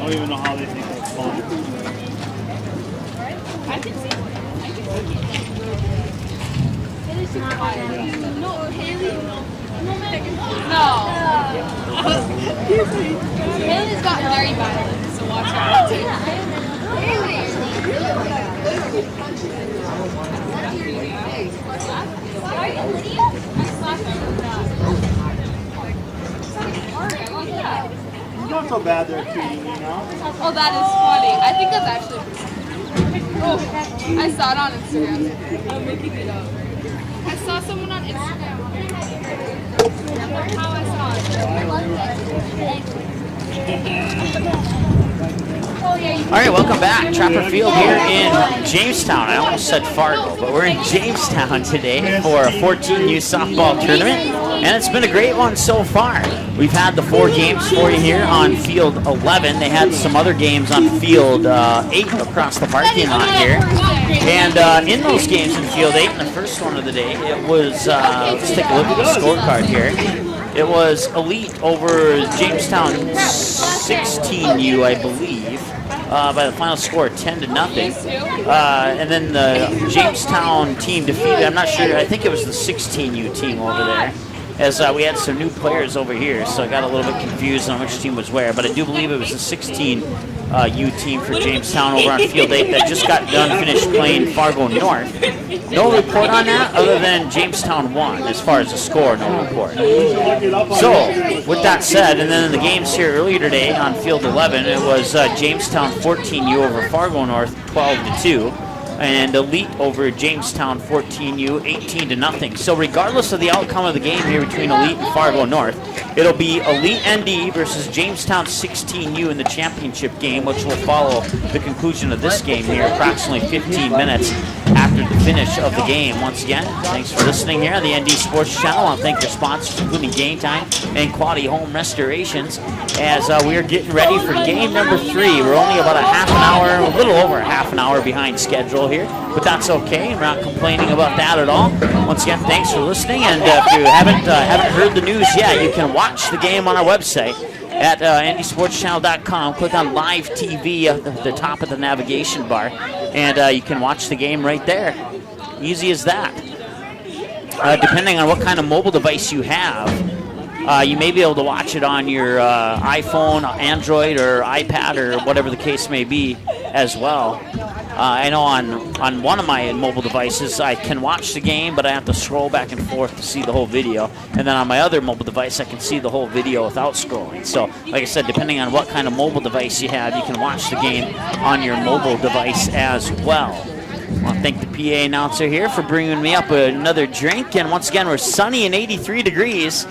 don't even know how they think that's fun. I can see it. No, Haley, no. Haley's got very bad, so watch out. It's not so bad they're treating you now. Oh, that is funny. I think that's actually. Oh, I saw it on Instagram. I'm making it up. I saw someone on Instagram. How I saw it. All right, welcome back. Trapper Field here in Jamestown. I almost said Fargo, but we're in Jamestown today for a 14U softball tournament, and it's been a great one so far. We've had the 4 games for you here on Field 11. They had some other games on Field 8 across the parking lot here. And in those games in Field 8, in the first one of the day, it was, let's take a look at the scorecard here. It was Elite over Jamestown 16U, I believe, by the final score 10-0. And then the Jamestown team defeated, I'm not sure, I think it was the 16U team over there, as we had some new players over here, so I got a little bit confused on which team was where, but I do believe it was the 16U team for Jamestown over on Field 8 that just got done, finished playing Fargo North. No report on that other than Jamestown won as far as the score, no report. So, with that said, and then in the games here earlier today on Field 11, it was Jamestown 14U over Fargo North 12-2. And Elite over Jamestown 14U 18-0. So regardless of the outcome of the game here between Elite and Fargo North, it'll be Elite ND versus Jamestown 16U in the championship game, which will follow the conclusion of this game here approximately 15 minutes after the finish of the game. Once again, thanks for listening here on the ND Sports Channel. I want to thank your sponsors, including Game Time and Quality Home Restorations, as we are getting ready for game number 3. We're only about a half an hour, a little over a half an hour behind schedule here, but that's okay. We're not complaining about that at all. Once again, thanks for listening, and if you haven't heard the news yet, you can watch the game on our website at ndsportschannel.com. Click on Live TV at the top of the navigation bar, and you can watch the game right there. Easy as that. Depending on what kind of mobile device you have, you may be able to watch it on your iPhone, Android, or iPad, or whatever the case may be as well. I know on one of my mobile devices I can watch the game, but I have to scroll back and forth to see the whole video. And then on my other mobile device, I can see the whole video without scrolling. So, like I said, depending on what kind of mobile device you have, you can watch the game on your mobile device as well. I want to thank the PA announcer here for bringing me up another drink. And once again, we're sunny and 83 degrees.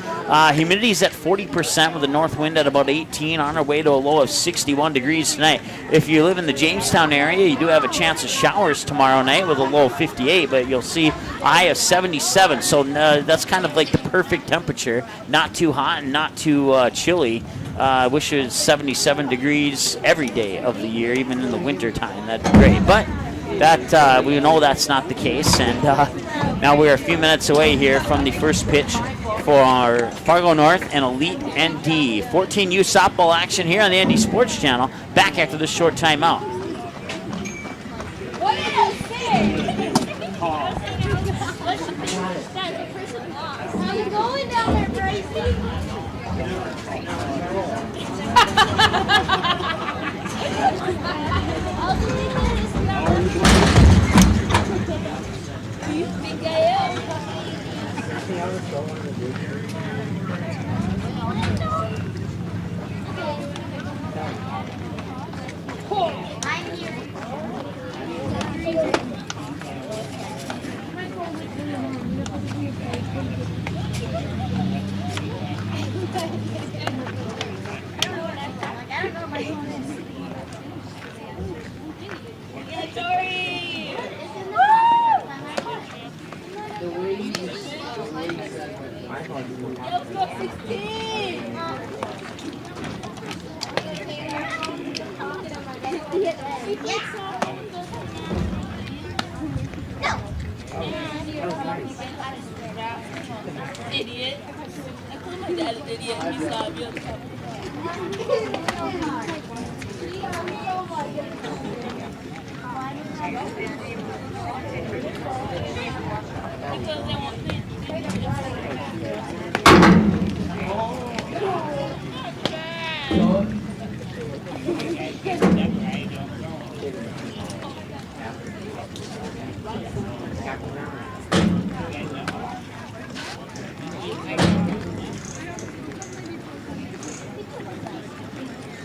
Humidity is at 40% with a north wind at about 18, on our way to a low of 61 degrees tonight. If you live in the Jamestown area, you do have a chance of showers tomorrow night with a low of 58, but you'll see a high of 77. So that's kind of like the perfect temperature. Not too hot and not too chilly. I wish it was 77 degrees every day of the year, even in the winter time. That'd be great. But that we know that's not the case, and now we're a few minutes away here from the first pitch for our Fargo North and Elite ND. 14U softball action here on the ND Sports Channel. Back after this short timeout. What is I'm going down there, Gracie. Idiot. I called my dad an idiot. He's not.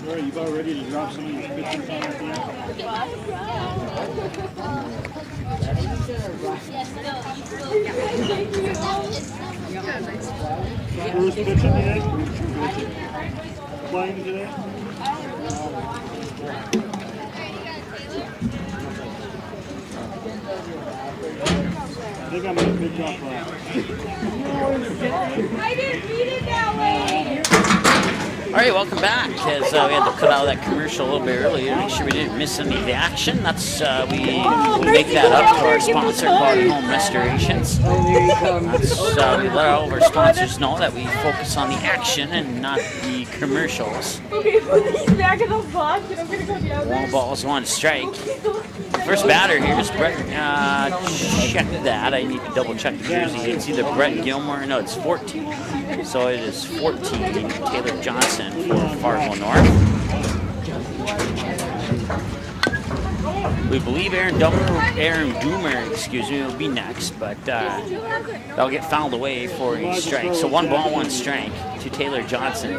Victoria, you about ready to drop some of these pictures on at the end? Who's pitching today? Playing today? I think I'm going to pick up I didn't read it that way. All right, welcome back. As we had to cut out that commercial a little bit earlier, make sure we didn't miss any of the action. That's we make that up to our sponsor, Quality Home Restorations. That's, we let all of our sponsors know that we focus on the action and not the commercials. Okay, put this back in the box and I'm gonna go down there. One balls, one strike. First batter here is Brett. Check that. I need to double check the jersey. It's either Brett Gilmore. No, it's 14. So it is 14. Taylor Johnson for Fargo North. We believe Aaron Doomer, excuse me, will be next, but they'll get fouled away for a strike. So 1 ball, 1 strike to Taylor Johnson.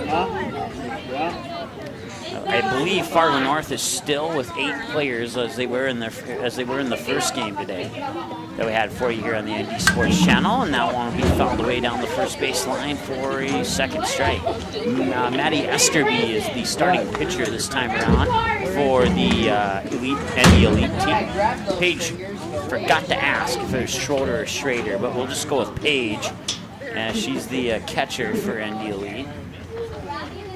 I believe Fargo North is still with 8 players as they were in the first game today that we had for you here on the ND Sports Channel, and that one will be fouled away down the first base line for a second strike. Maddie Esterby is the starting pitcher this time around for the Elite team. Paige forgot to ask if it was Schroeder or Schrader, but we'll just go with Paige. She's the catcher for ND Elite.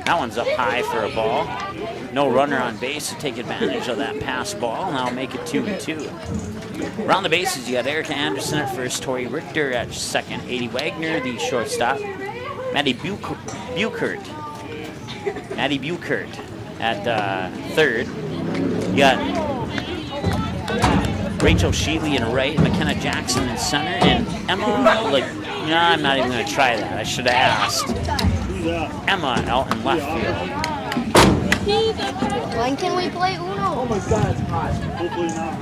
That one's up high for a ball. No runner on base to take advantage of that pass ball, and that'll make it 2-2. Around the bases, you got Erica Anderson at first, Tori Richter at second, Adi Wagner, the shortstop, Maddie Buchert at third. You got Rachel Sheely in right, McKenna Jackson in center, and Emma, I'm not even going to try that. I should have asked. Emma out in left field. When can we play Uno? Oh my God, it's hot. Hopefully not.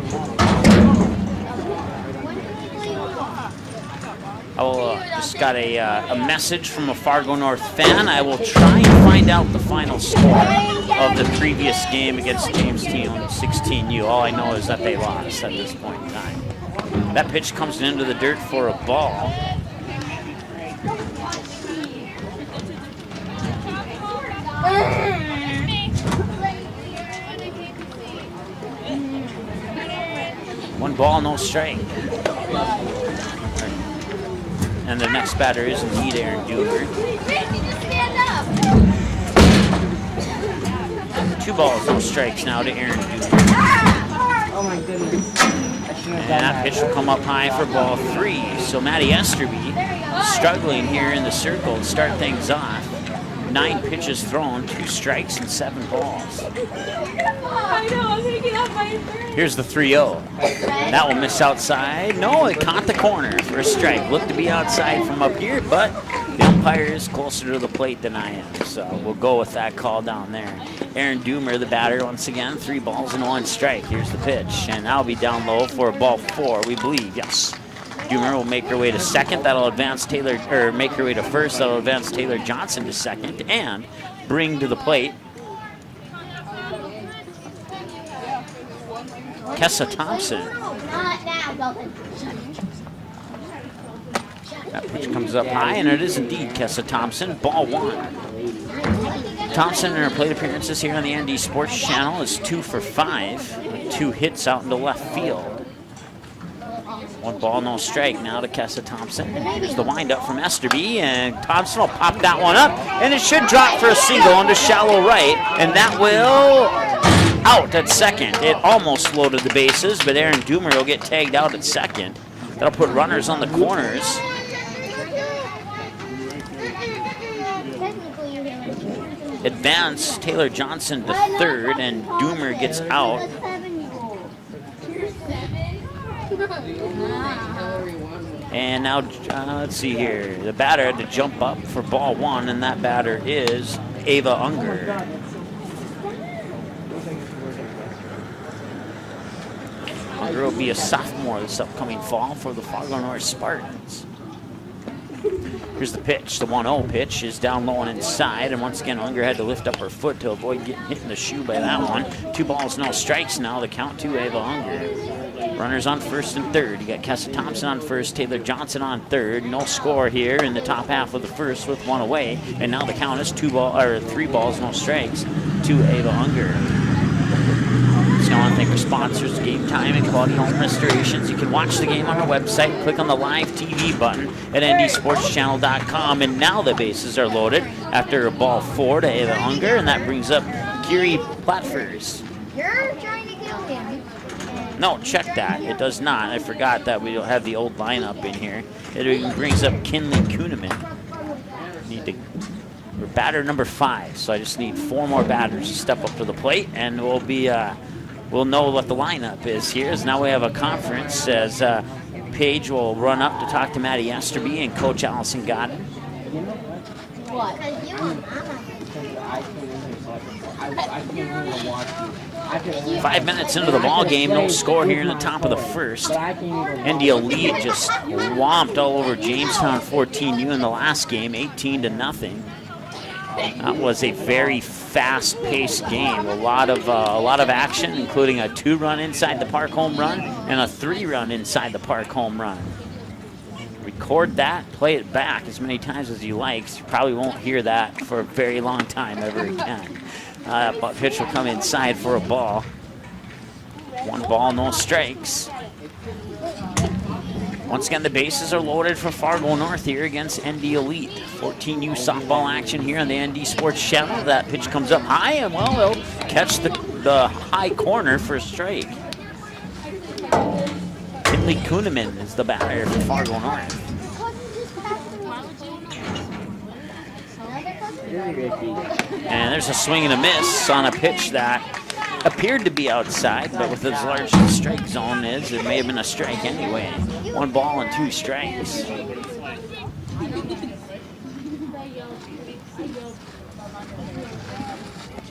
I will just got a message from a Fargo North fan. I will try and find out the final score of the previous game against Jamestown 16U. All I know is that they lost at this point in time. That pitch comes into the dirt for a ball. One ball, no strike. And the next batter is indeed Aaron Doomer. 2 balls, no strikes now to Aaron Doomer. Oh my goodness. And that pitch will come up high for ball 3. So Maddie Esterby struggling here in the circle to start things off. 9 pitches thrown, 2 strikes, and 7 balls. I know, I'm taking off my shirt. Here's the 3-0. That will miss outside. No, it caught the corner for a strike. Looked to be outside from up here, but the umpire is closer to the plate than I am. So we'll go with that call down there. Aaron Doomer, the batter, once again, 3 balls and 1 strike. Here's the pitch, and that'll be down low for a ball 4, we believe. Yes. Doomer will make her way to second. That'll advance Taylor, or make her way to first. That'll advance Taylor Johnson to second and bring to the plate Kessa Thompson. That pitch comes up high, and it is indeed Kessa Thompson. Ball 1. Thompson in her plate appearances here on the ND Sports Channel is 2 for 5. 2 hits out into left field. 1 ball, no strike now to Kessa Thompson. Here's the windup from Esterby, and Thompson will pop that one up, and it should drop for a single into shallow right, and that will out at second. It almost loaded the bases, but Aaron Doomer will get tagged out at second. That'll put runners on the corners. Advance Taylor Johnson to third, and Doomer gets out. And now, let's see here. The batter had to jump up for ball 1, and that batter is Ava Unger. Unger will be a sophomore this upcoming fall for the Fargo North Spartans. Here's the pitch. The 1-0 pitch is down low and inside. And once again, Unger had to lift up her foot to avoid getting hit in the shoe by that one. 2 balls, no strikes now. The count to Ava Unger. Runners on first and third. You got Kessa Thompson on first, Taylor Johnson on third. No score here in the top half of the first with 1 away. And now the count is 3 balls, no strikes to Ava Unger. I want to thank our sponsors, Game Time and Quality Home Restorations. You can watch the game on our website. Click on the live TV button at ndsportschannel.com. And now the bases are loaded after a ball 4 to Ava Unger, and that brings up Kiri Platfers. You're trying to kill him. No, check that. It does not. I forgot that we don't have the old lineup in here. It even brings up Kinley Kuhneman. We're batter number 5, so I just need 4 more batters to step up to the plate, and we'll know what the lineup is here. As now we have a conference as Paige will run up to talk to Maddie Esterby and Coach Allison Godden. What? 5 minutes into the ball game, no score here in the top of the first. ND Elite just whomped all over Jamestown 14U in the last game, 18-0. That was a very fast-paced game. A lot of action, including a 2-run inside the park home run and a 3-run inside the park home run. Record that, play it back as many times as you like. You probably won't hear that for a very long time ever again. But pitch will come inside for a ball. 1 ball, no strikes. Once again, the bases are loaded for Fargo North here against ND Elite. 14U softball action here on the ND Sports Channel. That pitch comes up high, and well, they'll catch the high corner for a strike. Kinley Kuhneman is the batter for Fargo North. And there's a swing and a miss on a pitch that appeared to be outside, but with as large as the strike zone is, it may have been a strike anyway. 1 ball and 2 strikes.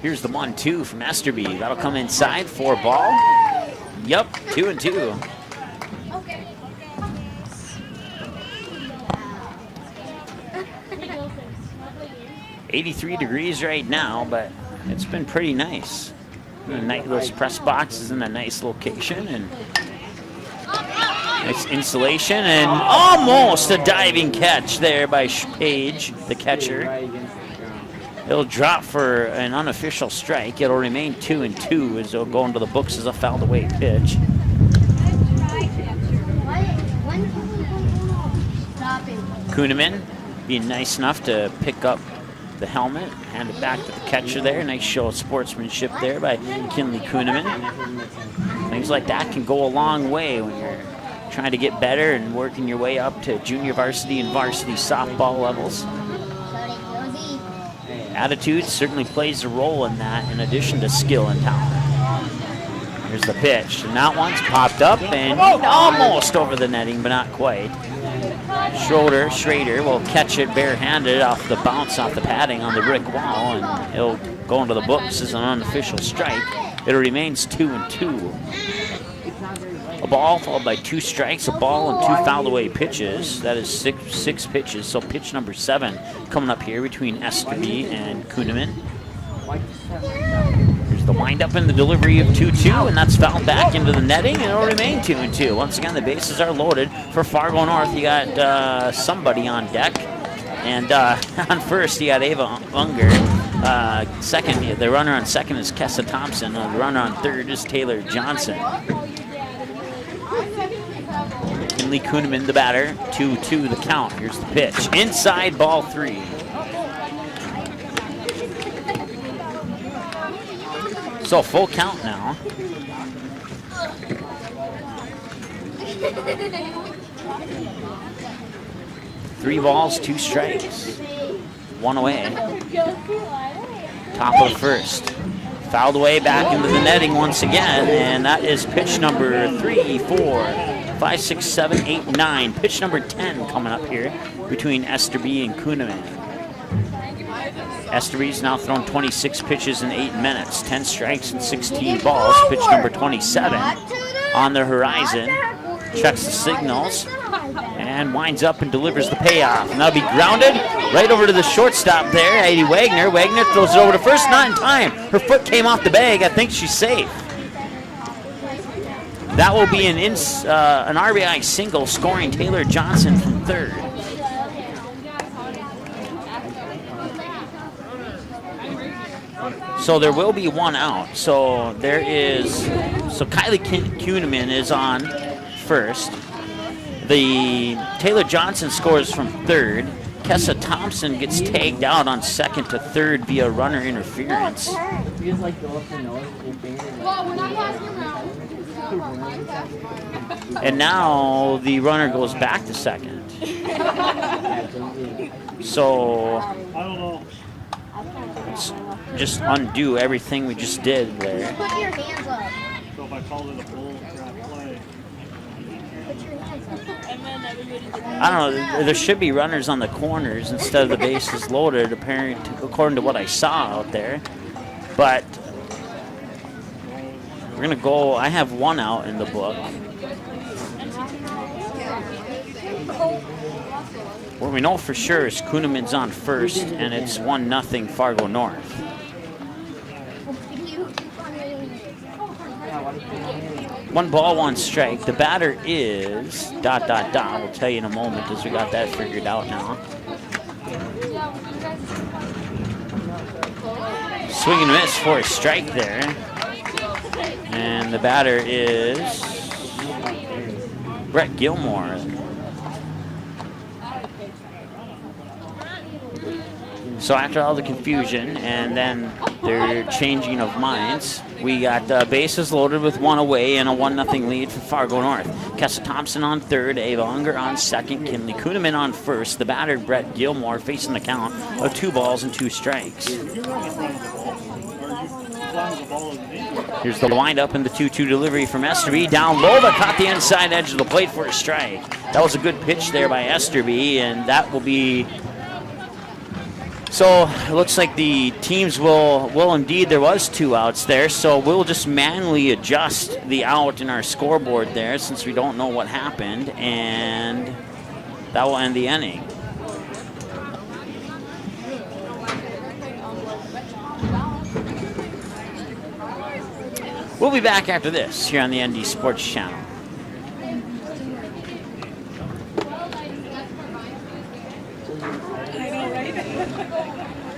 Here's the 1-2 from Esterby. That'll come inside for a ball. Yep, 2-2. 83 degrees right now, but it's been pretty nice. Those press box is in a nice location, and nice insulation, and almost a diving catch there by Paige, the catcher. It'll drop for an unofficial strike. It'll remain 2-2 as it'll go into the books as a fouled away pitch. Kuhneman being nice enough to pick up the helmet, hand it back to the catcher there. Nice show of sportsmanship there by Kinley Kuhneman. Things like that can go a long way when you're trying to get better and working your way up to junior varsity and varsity softball levels. Attitude certainly plays a role in that, in addition to skill and talent. Here's the pitch, and that one's popped up and almost over the netting, but not quite. Schrader will catch it barehanded off the bounce off the padding on the brick wall, and it'll go into the books as an unofficial strike. It remains 2-2. A ball followed by 2 strikes, a ball and 2 fouled away pitches. That is six pitches. So pitch number 7 coming up here between Esterby and Kuhneman. Here's the windup and the delivery of 2-2, and that's fouled back into the netting, and it'll remain 2-2. Once again, the bases are loaded for Fargo North. You got somebody on deck, and on first you got Ava Unger. Second, the runner on second is Kessa Thompson. The runner on third is Taylor Johnson. Kinley Kuhneman, the batter. 2-2 the count. Here's the pitch. Inside, ball 3. So full count now. 3 balls, 2 strikes. 1 away. Top of the first. Fouled away back into the netting once again, and that is pitch number 3, 4, 5, 6, 7, 8, 9. Pitch number 10 coming up here between Esterby and Kuhneman. Esterby's now thrown 26 pitches in 8 minutes, 10 strikes and 16 balls. Pitch number 27 on the horizon. Checks the signals, and winds up and delivers the payoff. And that'll be grounded right over to the shortstop there, Heidi Wagner. Wagner throws it over to first, not in time. Her foot came off the bag. I think she's safe. That will be an RBI single, scoring Taylor Johnson from third. So there will be one out. So Kylie Kuhneman is on first. The Taylor Johnson scores from third. Kessa Thompson gets tagged out on second to third via runner interference. Well, we're not passing around. And now the runner goes back to second. So I don't know. let's just undo everything we just did there. Put your hands up. So if I called it a bull crap play, Put your hands up. I don't know. There should be runners on the corners instead of the bases loaded, according to what I saw out there. But we're going to go. I have one out in the book. What we know for sure is Kuhneman's on first, and it's 1-0 Fargo North. One ball, one strike. The batter is ... We'll tell you in a moment as we got that figured out now. Swing and miss for a strike there. And the batter is Brett Gilmore. So after all the confusion and then their changing of minds, we got bases loaded with one away and a 1-0 lead for Fargo North. Kessa Thompson on third, Ava Unger on second, Kinley Kuhneman on first. The batter, Brett Gilmore, facing the count of 2 balls and 2 strikes. Here's the windup and the 2-2 delivery from Esterby. Down low, but caught the inside edge of the plate for a strike. That was a good pitch there by Esterby, and that will be... So it looks like the teams will indeed, there was 2 outs there, so we'll just manually adjust the out in our scoreboard there since we don't know what happened, and that will end the inning. We'll be back after this here on the ND Sports Channel.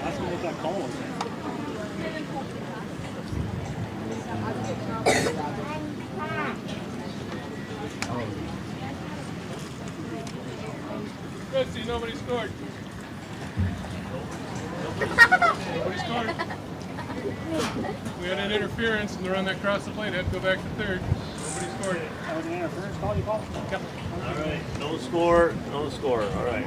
ask me what that call was. Good, see, nobody scored. Nobody scored. We had an interference, and the run that crossed the plate had to go back to third. Nobody scored. That was an interference call you called? Yep. All right, no score, no score. All right.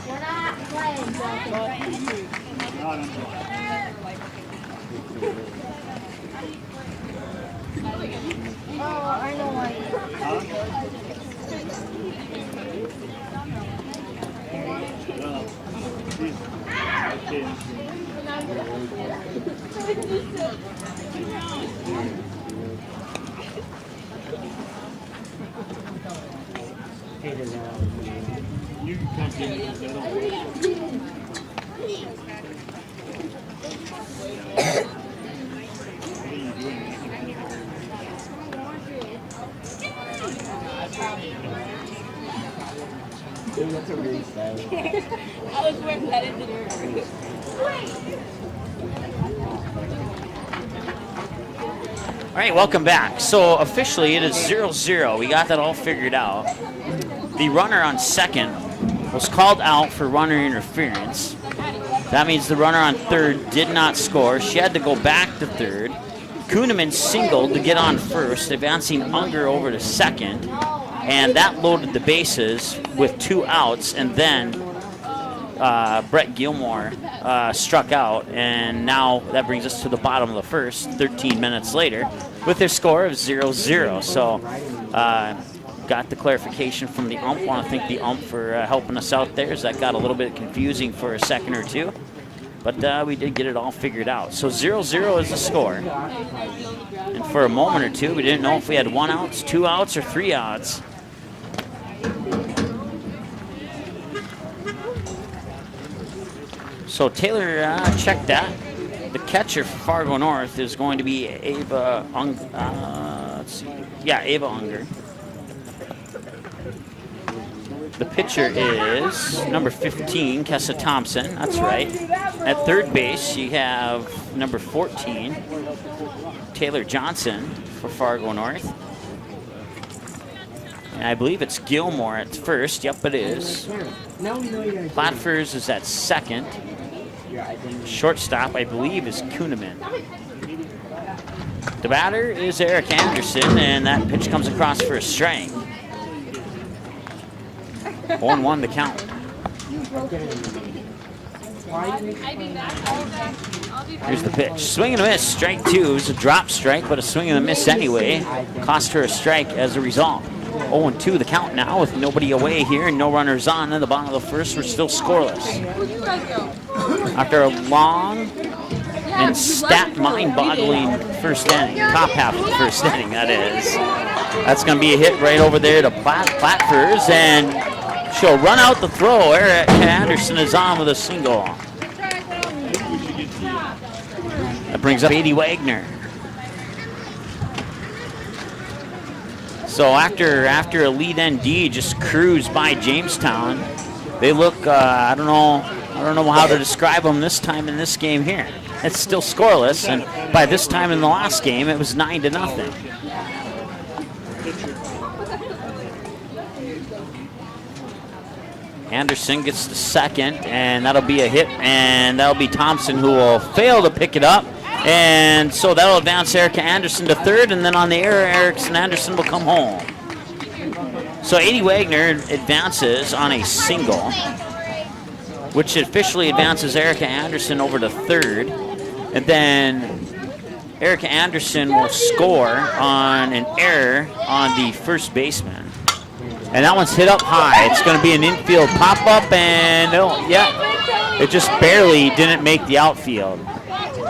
We're not playing, Not in. Oh, I know why. You can come get it. That's a really sad. I was wearing that into the All right, welcome back. So officially it is 0-0. We got that all figured out. The runner on second was called out for runner interference. That means the runner on third did not score. She had to go back to third. Kuhneman singled to get on first, advancing Unger over to second. And that loaded the bases with 2 outs. And then Brett Gilmore struck out, and now that brings us to the bottom of the first, 13 minutes later, with their score of 0-0. So got the clarification from the ump. Want to thank the ump for helping us out there, as that got a little bit confusing for a second or two. But we did get it all figured out. So 0-0 is the score. And for a moment or two, we didn't know if we had 1 outs, 2 outs, or 3 outs. So Taylor checked that. The catcher for Fargo North is going to be Ava let's see. Yeah, Ava Unger. The pitcher is number 15, Kessa Thompson. That's right. At third base, you have number 14, Taylor Johnson for Fargo North. And I believe it's Gilmore at first. Yep, it is. Platfers is at second. Shortstop, I believe, is Kuhneman. The batter is Eric Anderson, and that pitch comes across for a strike. 1-1 the count. Here's the pitch. Swing and a miss, strike 2. It's a drop strike, but a swing and a miss anyway. Cost her a strike as a result. 0-2 the count now, with nobody away here and no runners on. In the bottom of the first, we're still scoreless. After a long and stat mind-boggling first inning, top half of the first inning, that is. That's going to be a hit right over there to Platfers, and she'll run out the throw. Eric Anderson is on with a single. That brings up Katie Wagner. So after a lead ND just cruised by Jamestown, they look, I don't know how to describe them this time in this game here. It's still scoreless, and by this time in the last game, it was 9-0. Anderson gets the second, and that'll be a hit, and that'll be Thompson who will fail to pick it up. And so that'll advance Erica Anderson to third, and then on the air, Erickson Anderson will come home. So Katie Wagner advances on a single, which officially advances Erica Anderson over to third. And then Erica Anderson will score on an error on the first baseman. And that one's hit up high. It's going to be an infield pop-up, and it just barely didn't make the outfield.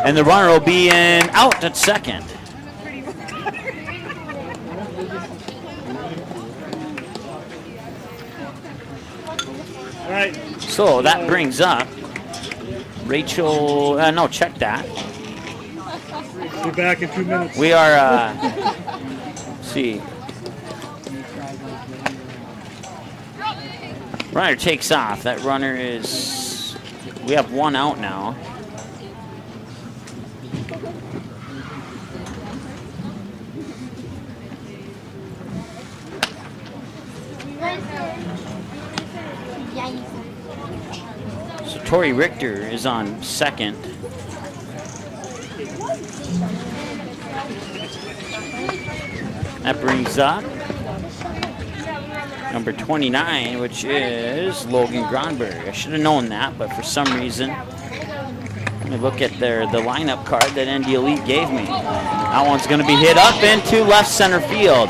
And the runner will be out at second. All right. So that brings up Rachel, check that. We're back in 2 minutes. We are, let's see. Runner takes off. That runner is, we have 1 out now. So Tori Richter is on second. That brings up number 29, which is Logan Gronberg. I should have known that, but for some reason, let me look at the lineup card that ND Elite gave me. That one's going to be hit up into left center field.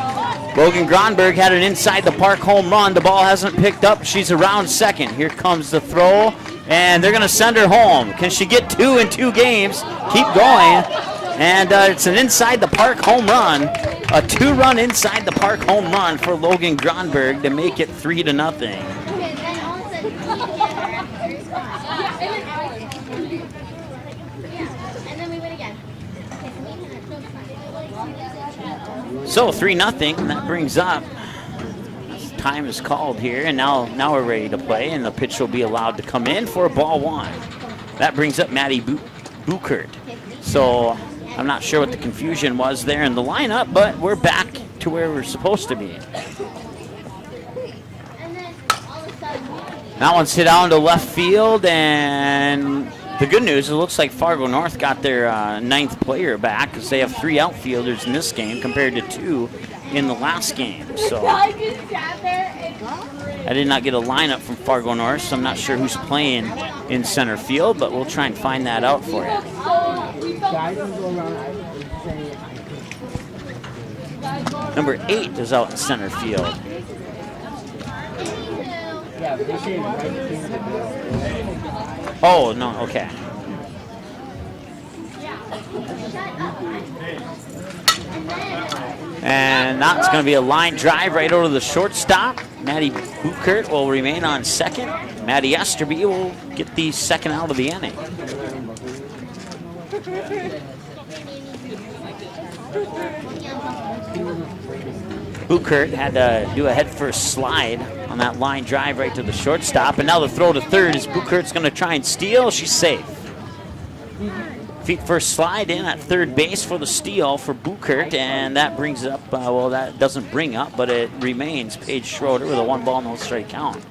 Logan Gronberg had an inside the park home run. The ball hasn't picked up. She's around second. Here comes the throw, and they're going to send her home. Can she get 2 in 2 games? Keep going. And it's an inside the park home run. A 2-run inside the park home run for Logan Gronberg to make it 3-0. So 3-0, and that brings up, time is called here, and now we're ready to play, and the pitch will be allowed to come in for ball 1. That brings up Maddie Buchert. So I'm not sure what the confusion was there in the lineup, but we're back to where we're supposed to be. That one's hit out to left field, and The good news, it looks like Fargo North got their 9th player back because they have 3 outfielders in this game compared to 2 in the last game. So I did not get a lineup from Fargo North, so I'm not sure who's playing in center field, but we'll try and find that out for you. Number 8 is out in center field. Oh, no, okay. And that's going to be a line drive right over to the shortstop. Maddie Buchert will remain on second. Maddie Esterby will get the second out of the inning. Buchert had to do a head-first slide on that line drive right to the shortstop. And now the throw to third is Buchert's going to try and steal. She's safe. Feet first slide in at third base for the steal for Buchert, and that brings up, well, that doesn't bring up, but it remains Paige Schroeder with a 1-ball, no strike count.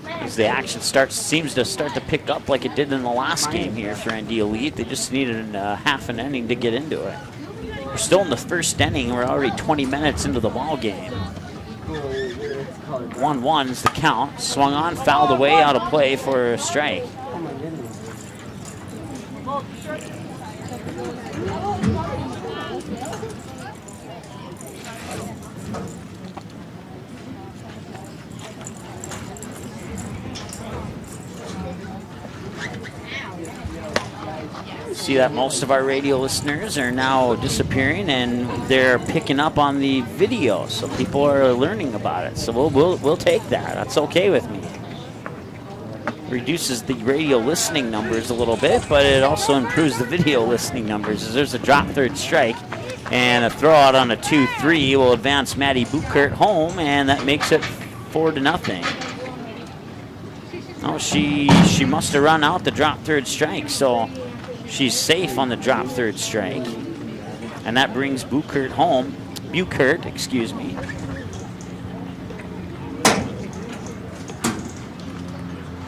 As the action seems to start to pick up like it did in the last game here for ND Elite. They just needed half an inning to get into it. We're still in the first inning. We're already 20 minutes into the ball game. 1-1 is the count. Swung on, fouled away, out of play for a strike. See that most of our radio listeners are now disappearing, and they're picking up on the video, so people are learning about it. So we'll take that. That's okay with me. Reduces the radio listening numbers a little bit, but it also improves the video listening numbers. As there's a drop third strike, and a throw out on a 2-3 will advance Maddie Buchert home, and that makes it 4-0. Oh, she must have run out the drop third strike, so she's safe on the drop third strike, and that brings Buchert home. Buchert, excuse me.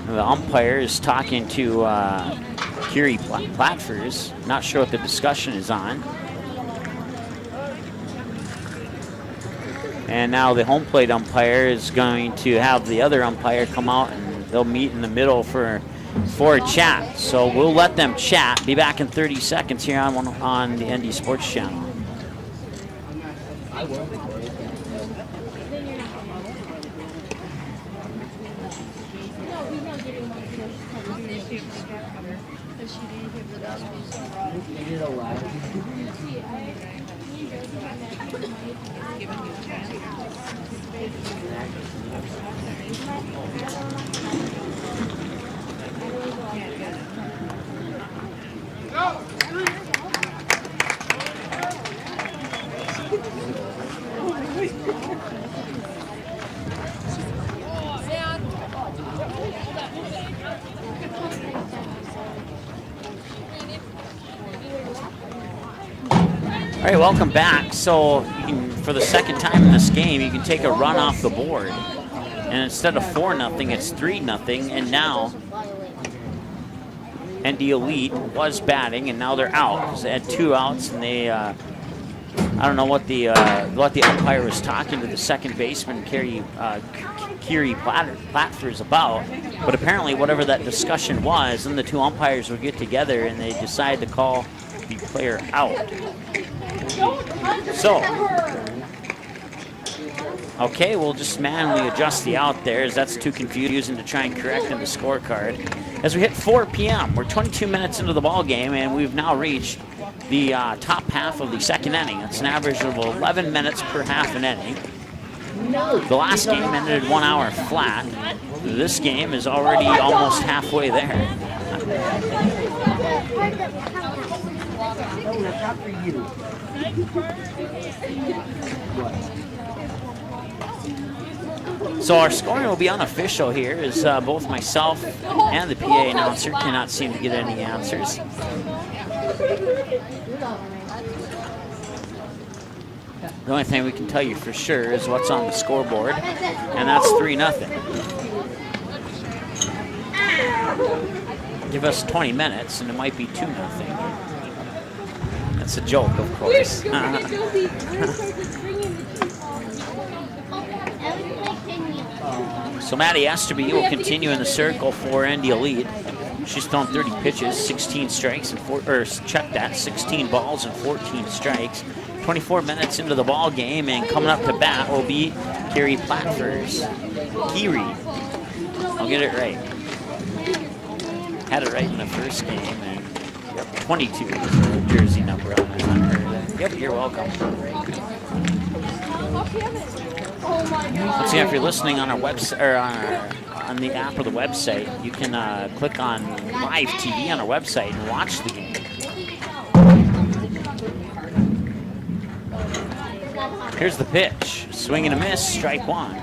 The umpire is talking to Kiri Platfers. Not sure what the discussion is on. And now the home plate umpire is going to have the other umpire come out, and they'll meet in the middle for a chat. So we'll let them chat. Be back in 30 seconds here on the ND Sports Channel. All right, welcome back. So for the second time in this game, you can take a run off the board. And instead of 4-0, it's 3-0. And now ND Elite was batting, and now they're out because they had 2 outs, and they I don't know what the umpire was talking to the second baseman, Kiri Platfers, about, but apparently whatever that discussion was, then the 2 umpires would get together and they decide to call the player out. So, okay, we'll just manually adjust the out there, as that's too confusing to try and correct in the scorecard. As we hit 4 p.m., we're 22 minutes into the ball game, and we've now reached the top half of the second inning. It's an average of 11 minutes per half an inning. The last game ended 1 hour flat. This game is already almost halfway there. So our scoring will be unofficial here, as both myself and the PA announcer cannot seem to get any answers. The only thing we can tell you for sure is what's on the scoreboard, and that's 3-0. Give us 20 minutes and it might be 2-0. That's a joke, of course. So Maddie Esterby will continue in the circle for ND Elite. She's thrown 30 pitches, 16 strikes, and 16 balls and 14 strikes. 24 minutes into the ball game, and coming up to bat will be Kiri Platfers. Kiri. I'll get it right. Had it right in the first game, and 22 is the jersey number on her. Yep, you're welcome. Once again, if you're listening on our website or on the app or the website, you can click on live TV on our website and watch the game. Here's the pitch. Swing and a miss, strike one.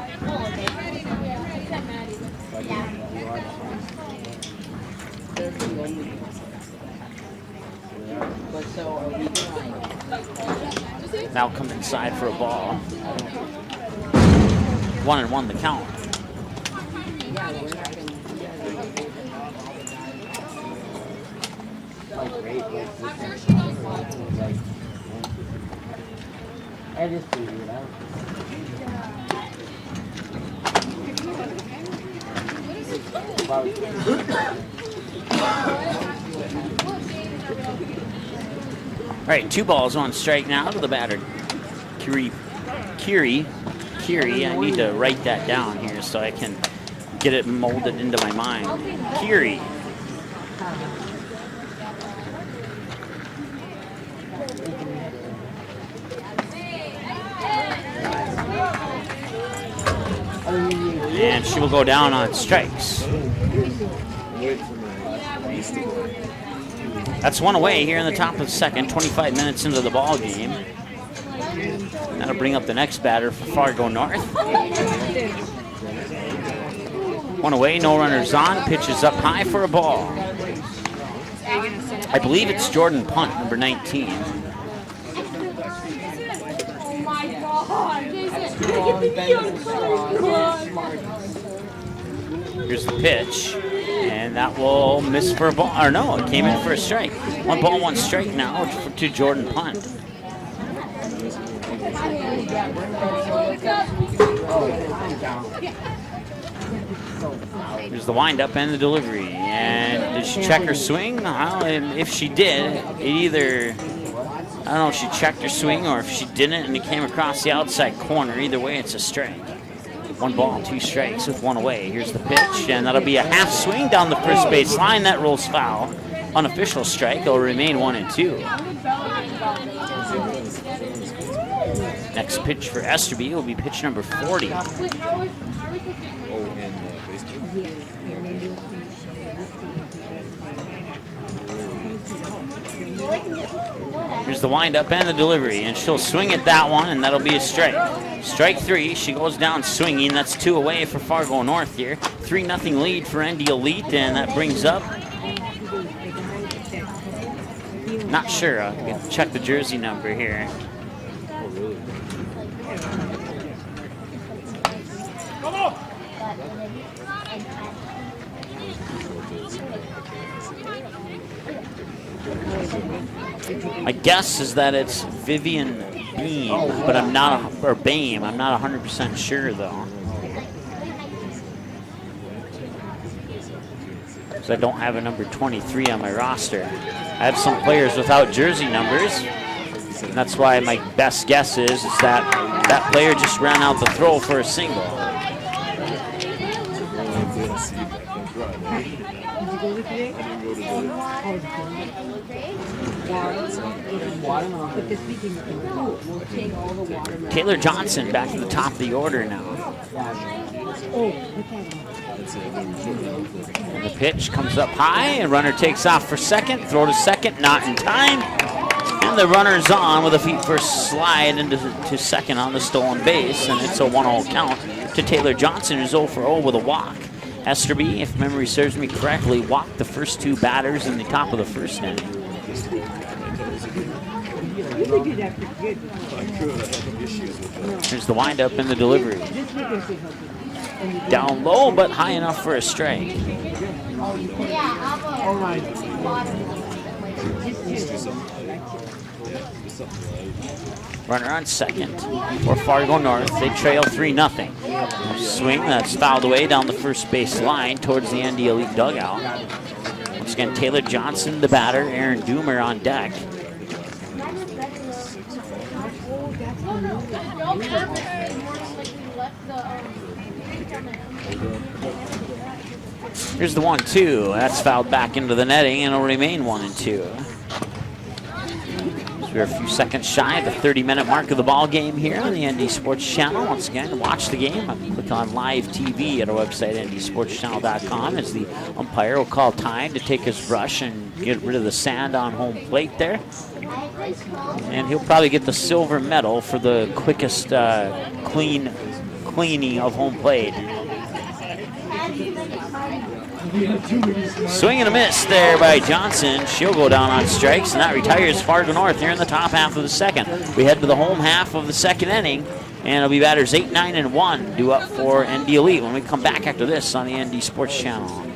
Now come inside for a ball. 1-1 the count. I just figured it out. All right, 2 balls, 1 strike now to the batter. Kiri, I need to write that down here so I can get it molded into my mind. Kiri. And she will go down on strikes. That's 1 away here in the top of the second, 25 minutes into the ball game. That'll bring up the next batter for Fargo North. 1 away, no runners on. Pitches up high for a ball. I believe it's Jordan Punt, number 19. Here's the pitch, and that will miss for a ball. Or no, it came in for a strike. 1 ball, 1 strike now to Jordan Punt. Here's the windup and the delivery. And did she check her swing? If she did, it either, I don't know if she checked her swing or if she didn't and it came across the outside corner. Either way, it's a strike. 1 ball, 2 strikes with 1 away. Here's the pitch, and that'll be a half swing down the first base line. That rolls foul. Unofficial strike. It'll remain 1-2. Next pitch for Esterby will be pitch number 40. Here's the windup and the delivery, and she'll swing at that one, and that'll be a strike. Strike 3. She goes down swinging. That's 2 away for Fargo North here. 3-0 lead for ND Elite, and that brings up. Not sure. I'll have to check the jersey number here. My guess is that it's Vivian Beam, but I'm not, or Bame. I'm not 100% sure though. So I don't have a number 23 on my roster. I have some players without jersey numbers. And that's why my best guess is that that player just ran out the throw for a single. Taylor Johnson back to the top of the order now. And the pitch comes up high, and runner takes off for second. Throw to second, not in time. And the runner's on with a feet first slide into second on the stolen base, and it's a 1-0 count to Taylor Johnson, who's 0 for 0 with a walk. Esterby, if memory serves me correctly, walked the first 2 batters in the top of the first inning. Here's the windup and the delivery. Down low, but high enough for a strike. Yeah, I'm Oh my. Runner on second for Fargo North. They trail 3-0. Swing that's fouled away down the first base line towards the ND Elite dugout. Once again, Taylor Johnson, the batter. Aaron Doomer on deck. Here's the 1-2. That's fouled back into the netting, and it'll remain 1-2. So we're a few seconds shy of the 30-minute mark of the ball game here on the ND Sports Channel. Once again, watch the game. Click on live TV at our website, ndsportschannel.com, as the umpire will call time to take his brush and get rid of the sand on home plate there. And he'll probably get the silver medal for the quickest cleaning of home plate. Swing and a miss there by Johnson. She'll go down on strikes, and that retires Fargo North here in the top half of the second. We head to the home half of the second inning, and it'll be batters 8, 9, and 1 due up for ND Elite when we come back after this on the ND Sports Channel.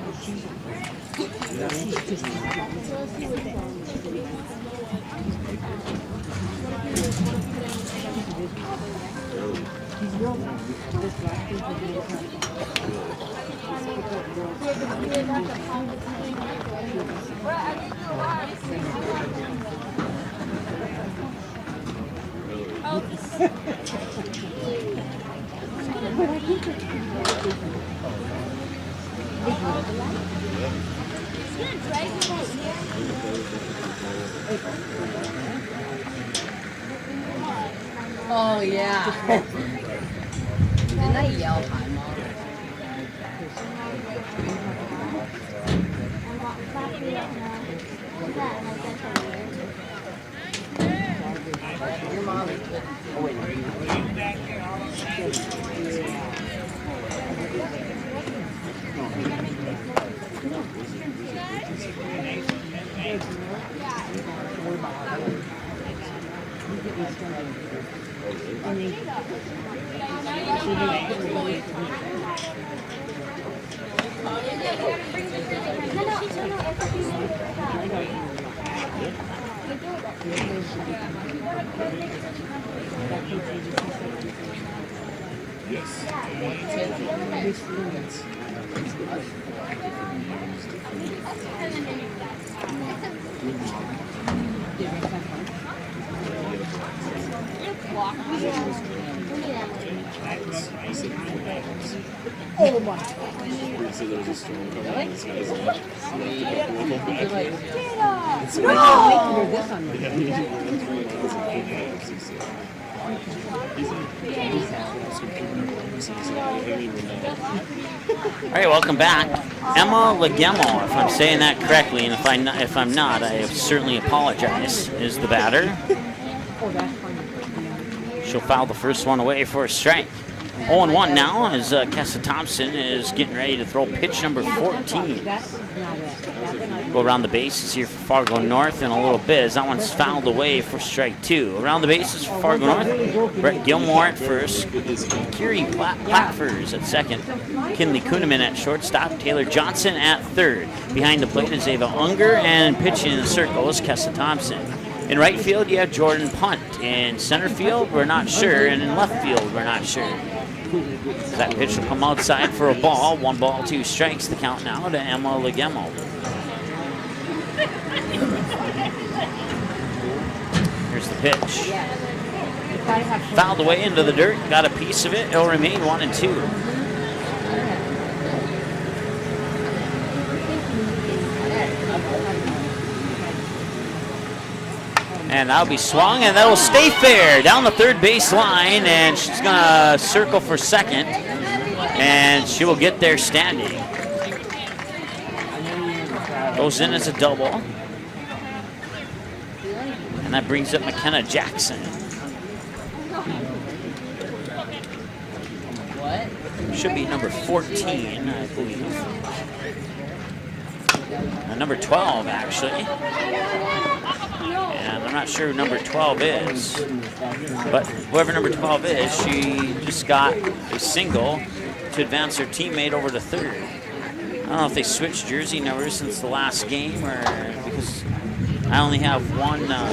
Oh, yeah. Didn't I yell hi, Mom? Your mom is good. Oh my. All right, welcome back. Emma Legemo, if I'm saying that correctly, and if I'm not, I certainly apologize, is the batter. She'll foul the first one away for a strike. 0-1 now as Kessa Thompson is getting ready to throw pitch number 14. Go around the bases here for Fargo North in a little bit as that one's fouled away for strike 2. Around the bases for Fargo North, Brett Gilmore at first, Kiri Platfers at second, Kinley Kuhneman at shortstop, Taylor Johnson at third. Behind the plate is Ava Unger, and pitching in the circle is Kessa Thompson. In right field, you have Jordan Punt. In center field, we're not sure, and in left field, we're not sure. That pitch will come outside for a ball. 1 ball, 2 strikes. The count now to Emma Legemo. Here's the pitch. Fouled away into the dirt. Got a piece of it. It'll remain 1-2. And that'll be swung, and that'll stay fair down the third base line, and she's gonna circle for second, and she will get there standing. Goes in as a double, and that brings up McKenna Jackson. Should be number 14, I believe. Number 12, actually. And I'm not sure who number 12 is, but whoever number 12 is, she just got a single to advance her teammate over to third. don't know if they switched jersey numbers since the last game or because I only have one. No!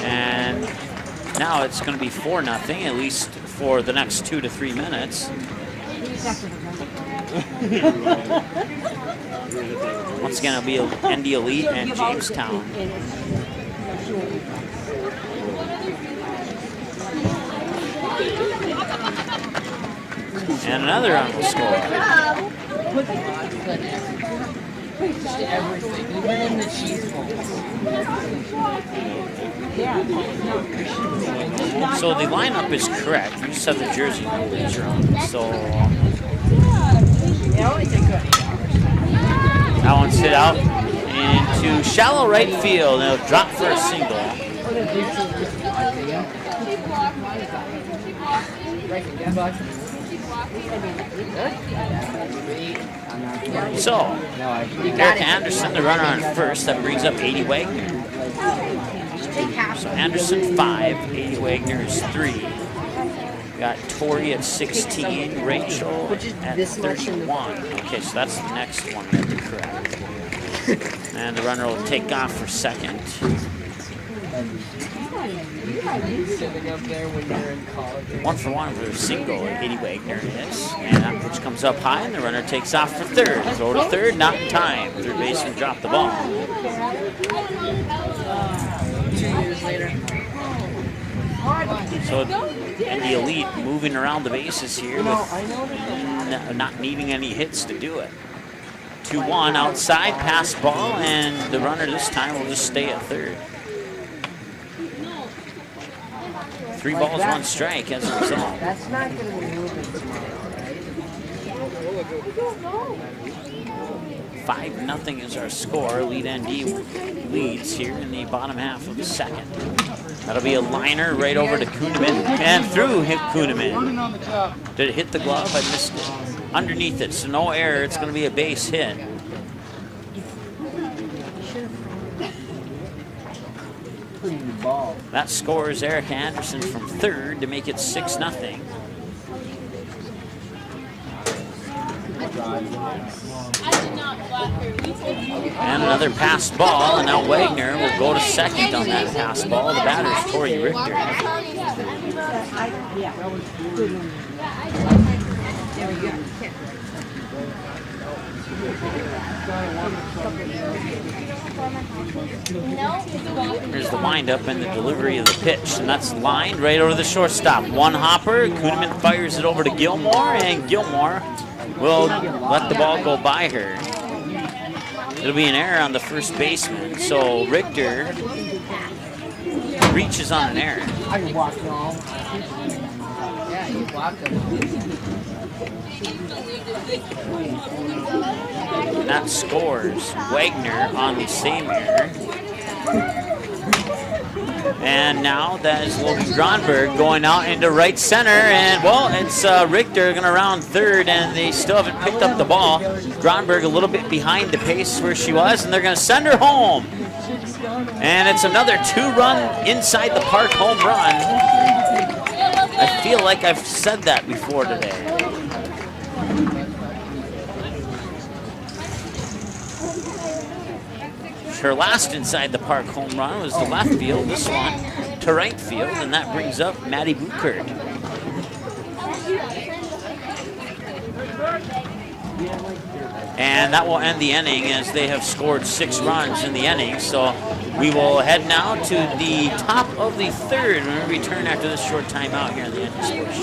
And now it's going to be 4-0, at least for the next 2 to 3 minutes. Once again, it'll be ND Elite and Jamestown. And another run will score. Everything, even in the cheese bowl. So the lineup is correct. You just have the jersey numbers wrong. So that one's hit out into shallow right field. And it'll drop for a single. So, Eric Anderson, the runner on first, that brings up 80 Wagner. So Anderson 5, 80 Wagner is 3. We got Tori at 16, Rachel at 31. Okay, so that's the next one that we correct. And the runner will take off for second. Sitting up there when you're in college. 1 for 1 for a single at 80 Wagner is. And that pitch comes up high, and the runner takes off for third. Throw to third, not in time. Third baseman dropped the ball. 2 years later. So, and the Elite moving around the bases here with not needing any hits to do it. 2-1 outside, pass ball, and the runner this time will just stay at third. 3 balls, 1 strike as a result. That's not going to be moving tomorrow, right? 5-0 is our score. Elite ND leads here in the bottom half of the second. That'll be a liner right over to Kuhneman and through hit Kuhneman. Did it hit the glove? I missed it. Underneath it, so no error. It's going to be a base hit. That scores Eric Anderson from third to make it 6-0. And another pass ball, and now Wagner will go to second on that pass ball. The batter is Tori Richter. Here's the windup and the delivery of the pitch, and that's lined right over the shortstop. 1 hopper, Kuhneman fires it over to Gilmore, and Gilmore will let the ball go by her. It'll be an error on the first baseman, so Richter reaches on an error. And that scores Wagner on the same error. And now that is Logan Gronberg going out into right center, and well, it's Richter going to round third, and they still haven't picked up the ball. Gronberg a little bit behind the pace where she was, and they're going to send her home. And it's another 2-run inside the park home run. I feel like I've said that before today. Her last inside the park home run was to left field, this one to right field, and that brings up Maddie Buchert. And that will end the inning as they have scored 6 runs in the inning. So we will head now to the top of the third when we return after this short timeout here in the ND Sports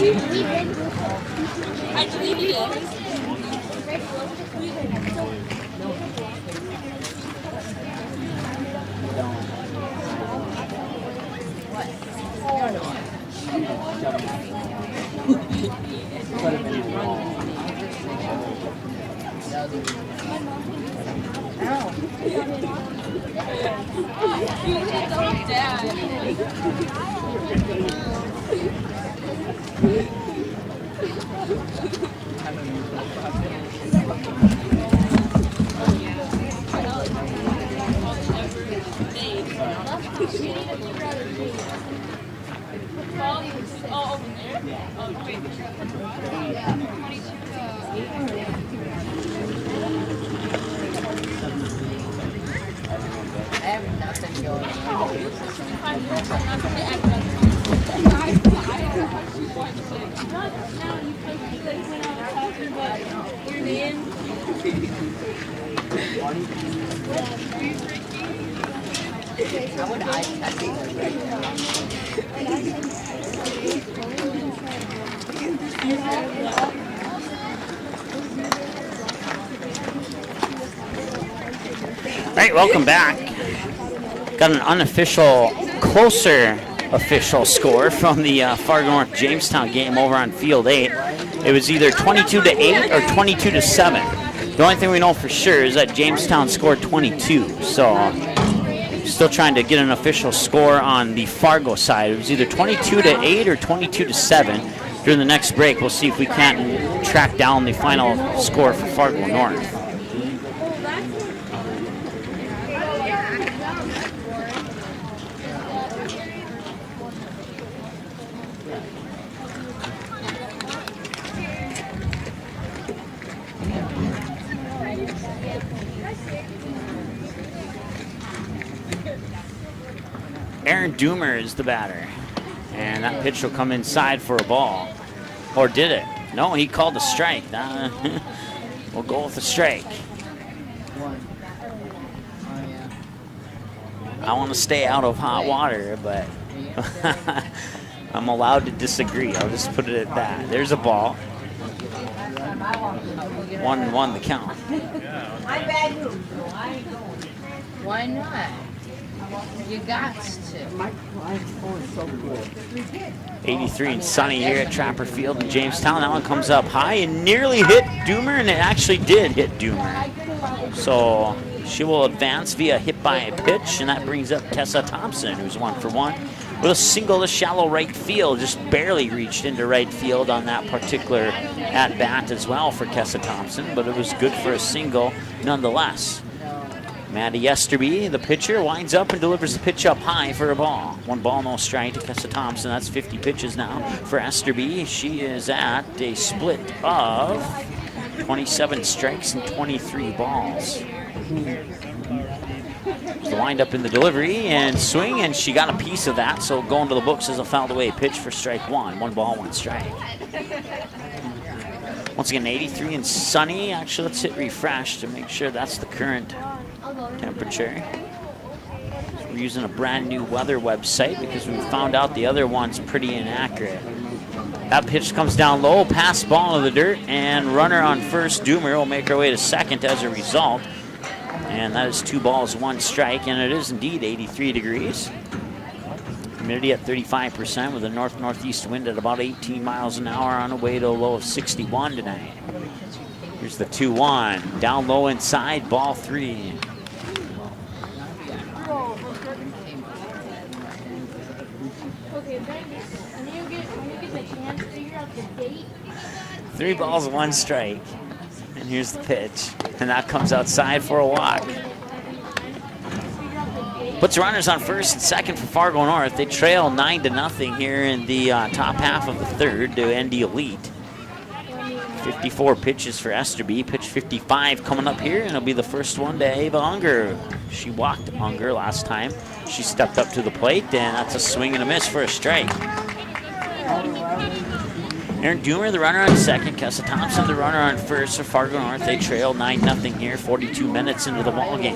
Oh, over there. Oh, wait. I have nothing going How would I test it right All right, welcome back. Got an unofficial, closer official score from the Fargo North Jamestown game over on Field 8. It was either 22-8 or 22-7. The only thing we know for sure is that Jamestown scored 22. So still trying to get an official score on the Fargo side. It was either 22-8 or 22-7. During the next break, we'll see if we can't track down the final score for Fargo North. Aaron Doomer is the batter. And that pitch will come inside for a ball. Or did it? No, he called a strike. We'll go with a strike. I want to stay out of hot water, but I'm allowed to disagree. I'll just put it at that. There's a ball. 1-1 the count. Why not? You got to. 83 and sunny here at Trapper Field in Jamestown. That one comes up high and nearly hit Doomer, and it actually did hit Doomer. So she will advance via hit by a pitch, and that brings up Tessa Thompson, who's 1 for 1 with a single to shallow right field. Just barely reached into right field on that particular at-bat as well for Tessa Thompson, but it was good for a single nonetheless. Maddie Esterby, the pitcher, winds up and delivers the pitch up high for a ball. 1 ball, no strike to Tessa Thompson. That's 50 pitches now for Esterby. She is at a split of 27 strikes and 23 balls. The wind up in the delivery and swing, and she got a piece of that, so going to the books as a fouled away pitch for strike 1. 1 ball, 1 strike. Once again, 83 and sunny. Actually, let's hit refresh to make sure that's the current temperature. We're using a brand new weather website because we found out the other one's pretty inaccurate. That pitch comes down low, pass ball into the dirt, and runner on first. Doomer will make her way to second as a result. And that is 2 balls, 1 strike, and it is indeed 83 degrees. Humidity at 35% with a north-northeast wind at about 18 miles an hour on the way to a low of 61 tonight. Here's the 2-1. Down low inside, ball 3. Okay, when you get the chance, figure out the date. 3 balls, 1 strike. And here's the pitch. And that comes outside for a walk. Puts runners on first and second for Fargo North. They trail 9-0 here in the top half of the third to end the elite. 54 pitches for Esterby. Pitch 55 coming up here, and it'll be the first one to Ava Unger. She walked Unger last time. She stepped up to the plate, and that's a swing and a miss for a strike. Aaron Doomer, the runner on second. Tessa Thompson, the runner on first for Fargo North. They trail 9-0 here, 42 minutes into the ball game.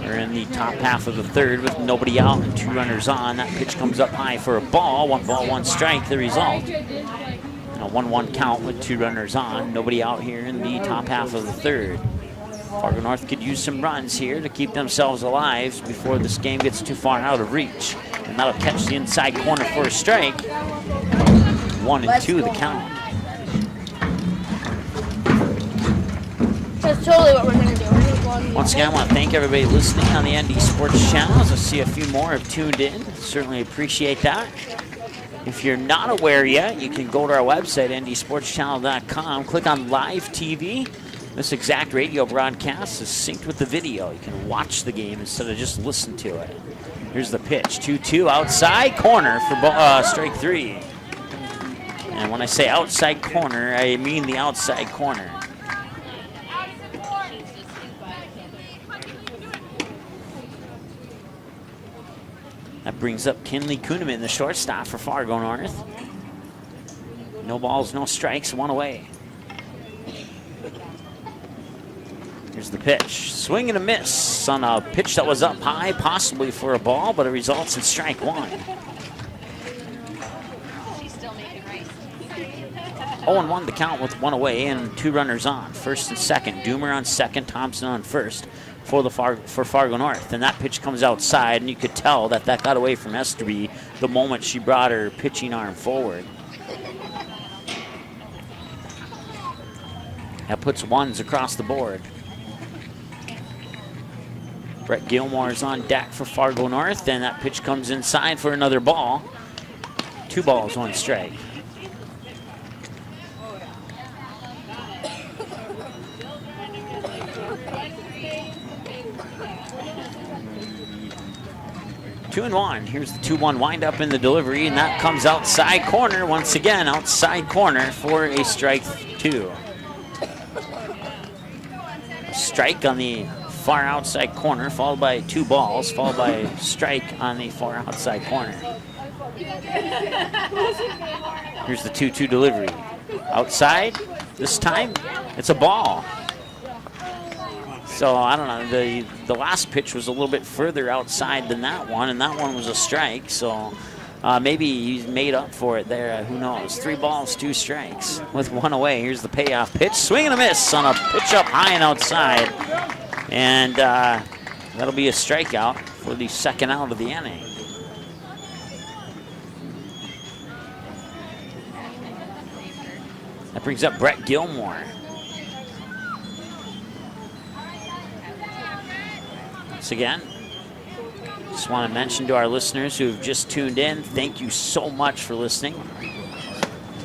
We're in the top half of the third with nobody out and 2 runners on. That pitch comes up high for a ball. 1 ball, 1 strike, the result. And a 1-1 count with 2 runners on. Nobody out here in the top half of the third. Fargo North could use some runs here to keep themselves alive before this game gets too far out of reach. And that'll catch the inside corner for a strike. 1-2 the count. That's totally what we're going to do. Once again, I want to thank everybody listening on the ND Sports channels. I see a few more have tuned in. Certainly appreciate that. If you're not aware yet, you can go to our website, ndsportschannel.com, click on Live TV. This exact radio broadcast is synced with the video. You can watch the game instead of just listen to it. Here's the pitch, 2-2 outside corner for strike 3. And when I say outside corner, I mean the outside corner. That brings up Kinley Kuhneman, the shortstop for Fargo North. No balls, no strikes, 1 away. Here's the pitch. Swing and a miss on a pitch that was up high, possibly for a ball, but it results in strike 1. 0-1 the count with 1 away and 2 runners on. First and second. Doomer on second, Thompson on first for Fargo North. And that pitch comes outside, and you could tell that got away from Esterby the moment she brought her pitching arm forward. That puts 1s across the board. Brett Gilmore is on deck for Fargo North, and that pitch comes inside for another ball. 2 balls, 1 strike. Two and 1. Here's the 2-1 windup in the delivery, and that comes outside corner once again. Outside corner for a strike 2. A strike on the far outside corner, followed by 2 balls, followed by a strike on the far outside corner. Here's the 2-2 delivery. Outside, this time, it's a ball. So, I don't know, the last pitch was a little bit further outside than that one, and that one was a strike. So, maybe he's made up for it there. Who knows? 3 balls, 2 strikes with 1 away. Here's the payoff pitch. Swing and a miss on a pitch up high and outside. And that'll be a strikeout for the second out of the inning. That brings up Brett Gilmore. Once again, just want to mention to our listeners who have just tuned in, thank you so much for listening.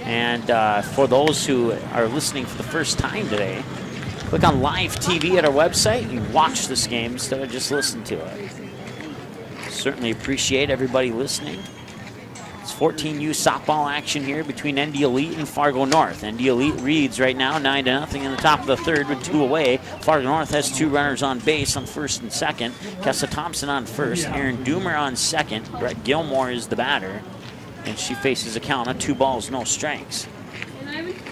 And for those who are listening for the first time today, click on live TV at our website and watch this game instead of just listen to it. Certainly appreciate everybody listening. It's 14U softball action here between ND Elite and Fargo North. ND Elite leads right now 9-0 in the top of the third with 2 away. Fargo North has 2 runners on base on first and second. Kessa Thompson on first, Aaron Doomer on second. Brett Gilmore is the batter, and she faces a count of 2 balls, no strikes.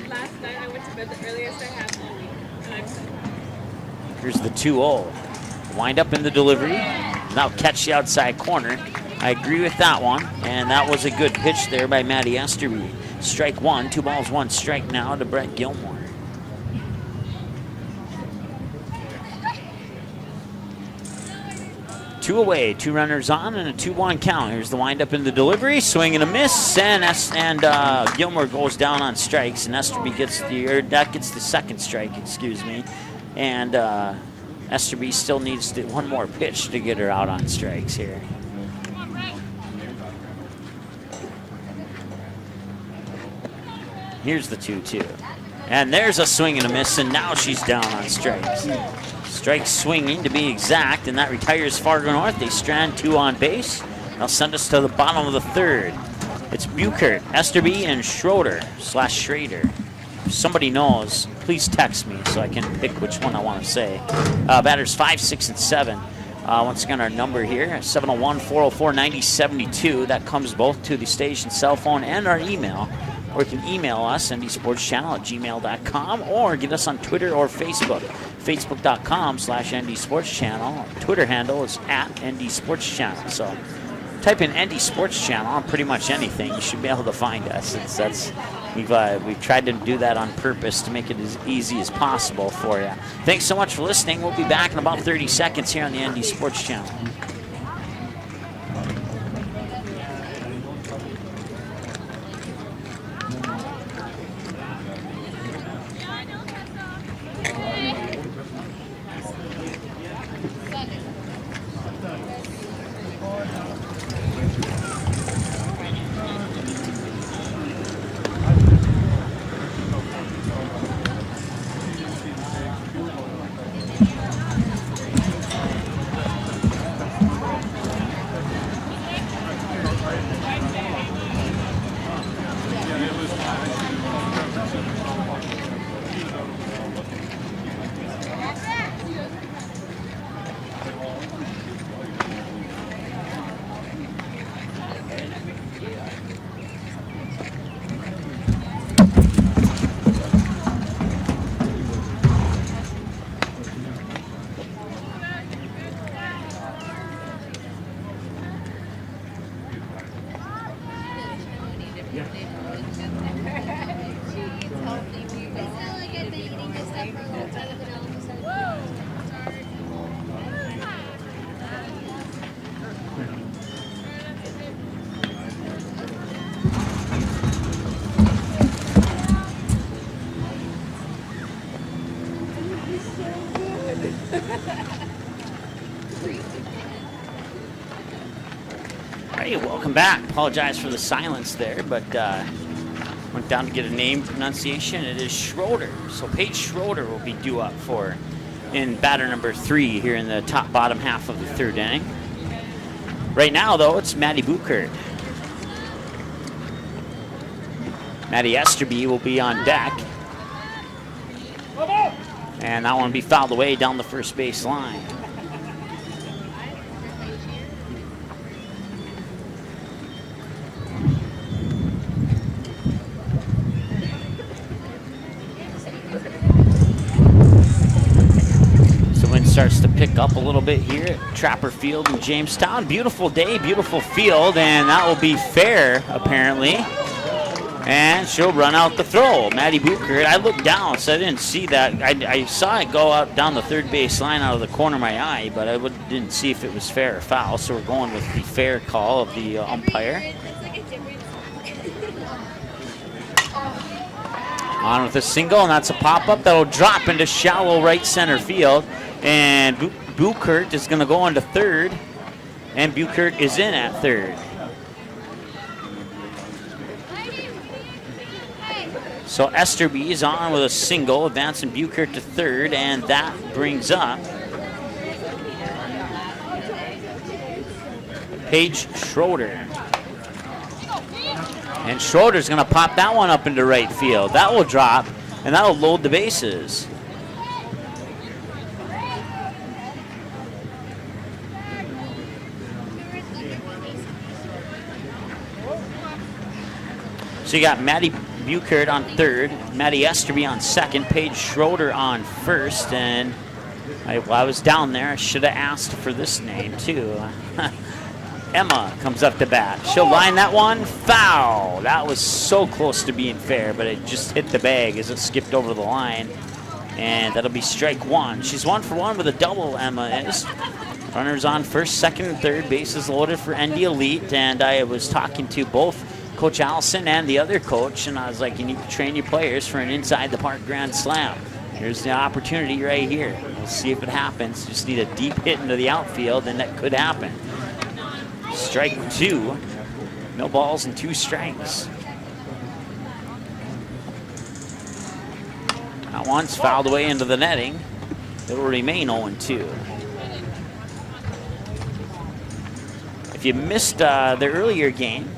Last night I went to bed the earliest I have all week. Here's the 2-0. Wind up in the delivery. Now catch the outside corner. I agree with that one, and that was a good pitch there by Maddie Esterby. Strike 1, 2 balls, 1 strike now to Brett Gilmore. Two away, 2 runners on, and a 2-1 count. Here's the windup in the delivery, swing and a miss, and Gilmore goes down on strikes, and Esterby gets the second strike, excuse me, and Esterby still needs 1 more pitch to get her out on strikes here. Here's the 2-2. And there's a swing and a miss, and now she's down on strikes. Strikes swinging to be exact, and that retires Fargo North. They strand 2 on base. They'll send us to the bottom of the third. It's Buchert, Esterby, and Schrader. If somebody knows, please text me so I can pick which one I want to say. Batters 5, 6, and 7. Once again, our number here, 701-404-9072. That comes both to the station cell phone and our email. Or you can email us, ndsportschannel@gmail.com, or get us on Twitter or Facebook. Facebook.com/ndsportschannel. Twitter handle is @ndsportschannel. So type in ND Sports Channel on pretty much anything. You should be able to find us. We've tried to do that on purpose to make it as easy as possible for you. Thanks so much for listening. We'll be back in about 30 seconds here on the ND Sports Channel. Hey, welcome back. Apologize for the silence there, but went down to get a name pronunciation. It is Schroeder. So Paige Schroeder will be due up for in batter number 3 here in the top bottom half of the 3rd inning. Right now, though, it's Maddie Buchert. Maddie Esterby will be on deck. And that one will be fouled away down the first base line. Starts to pick up a little bit here at Trapper Field in Jamestown. Beautiful day, beautiful field, and that will be fair, apparently. And she'll run out the throw. Maddie Buchert, I looked down, so I didn't see that. I saw it go out down the 3rd base line out of the corner of my eye, but I didn't see if it was fair or foul, so we're going with the fair call of the umpire. On with a single, and that's a pop-up that'll drop into shallow right center field. And Buchert is going to go into 3rd, and Buchert is in at 3rd. So Esterby is on with a single, advancing Buchert to 3rd, and that brings up Paige Schroeder. And Schroeder's going to pop that one up into right field. That will drop, and that'll load the bases. So you got Maddie Buchert on 3rd, Maddie Esterby on 2nd, Paige Schroeder on 1st, and I was down there. I should have asked for this name too. Emma comes up to bat. She'll line that one foul. That was so close to being fair, but it just hit the bag as it skipped over the line, and that'll be strike 1. She's 1 for 1 with a double, Emma is. Runners on 1st, 2nd, and 3rd, bases loaded for ND Elite, and I was talking to both Coach Allison and the other coach, and I was like, you need to train your players for an inside the park grand slam. Here's the opportunity right here. We'll see if it happens. Just need a deep hit into the outfield, and that could happen. Strike 2. No balls and 2 strikes. That one's fouled away into the netting. It will remain 0-2. If you missed the earlier game,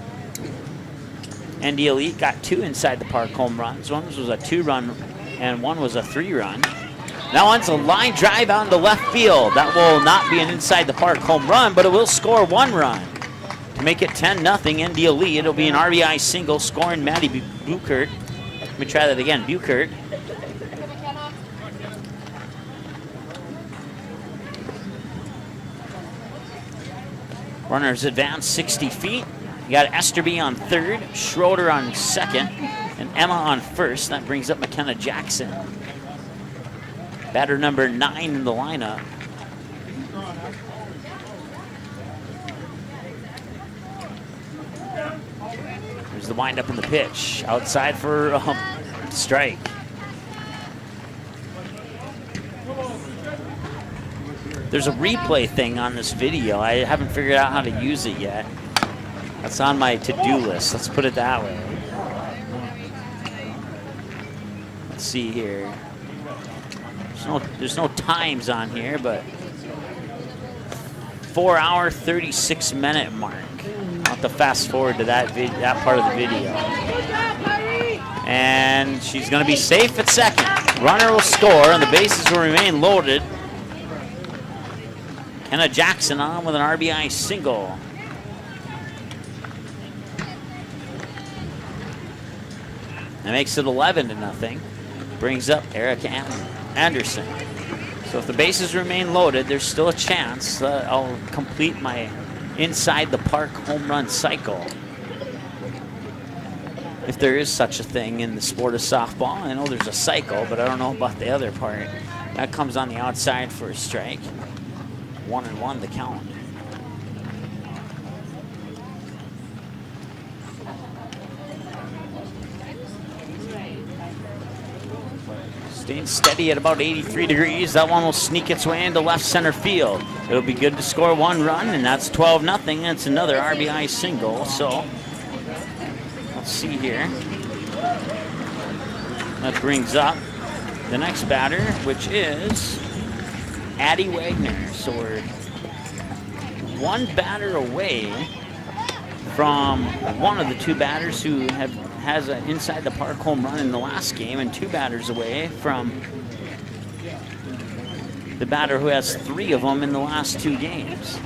ND Elite got 2 inside the park home runs. One was a 2-run and one was a 3-run. That one's a line drive out into left field. That will not be an inside the park home run, but it will score 1 run. To make it 10-0 ND Elite, it'll be an RBI single scoring Maddie Buchert. Let me try that again, Buchert. Runners advance 60 feet. You got Esterby on 3rd, Schroeder on 2nd, and Emma on 1st. That brings up McKenna Jackson. Batter number 9 in the lineup. There's the windup in the pitch. Outside for strike. There's a replay thing on this video. I haven't figured out how to use it yet. That's on my to-do list. Let's put it that way. Let's see here. There's no times on here, but 4-hour, 36-minute mark. I'll have to fast forward to that part of the video. And she's going to be safe at 2nd. Runner will score, and the bases will remain loaded. Kenna Jackson on with an RBI single. That makes it 11-0. Brings up Erica Anderson. So if the bases remain loaded, there's still a chance I'll complete my inside the park home run cycle. If there is such a thing in the sport of softball. I know there's a cycle, but I don't know about the other part. That comes on the outside for a strike. 1-1 the count. Staying steady at about 83 degrees. That one will sneak its way into left center field. It'll be good to score 1 run, and that's 12-0. It's another RBI single. So let's see here. That brings up the next batter, which is Addie Wagner. So we're 1 batter away from one of the 2 batters who has an inside the park home run in the last game, and 2 batters away from the batter who has 3 of them in the last 2 games.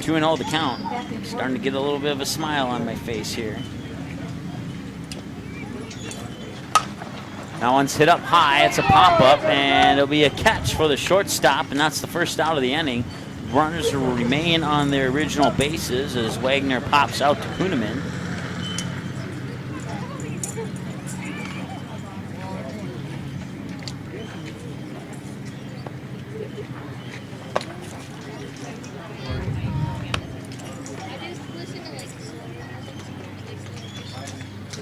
Two and 0 the count. Starting to get a little bit of a smile on my face here. That one's hit up high. It's a pop-up, and it'll be a catch for the shortstop, and that's the first out of the inning. Runners will remain on their original bases as Wagner pops out to Kuhneman.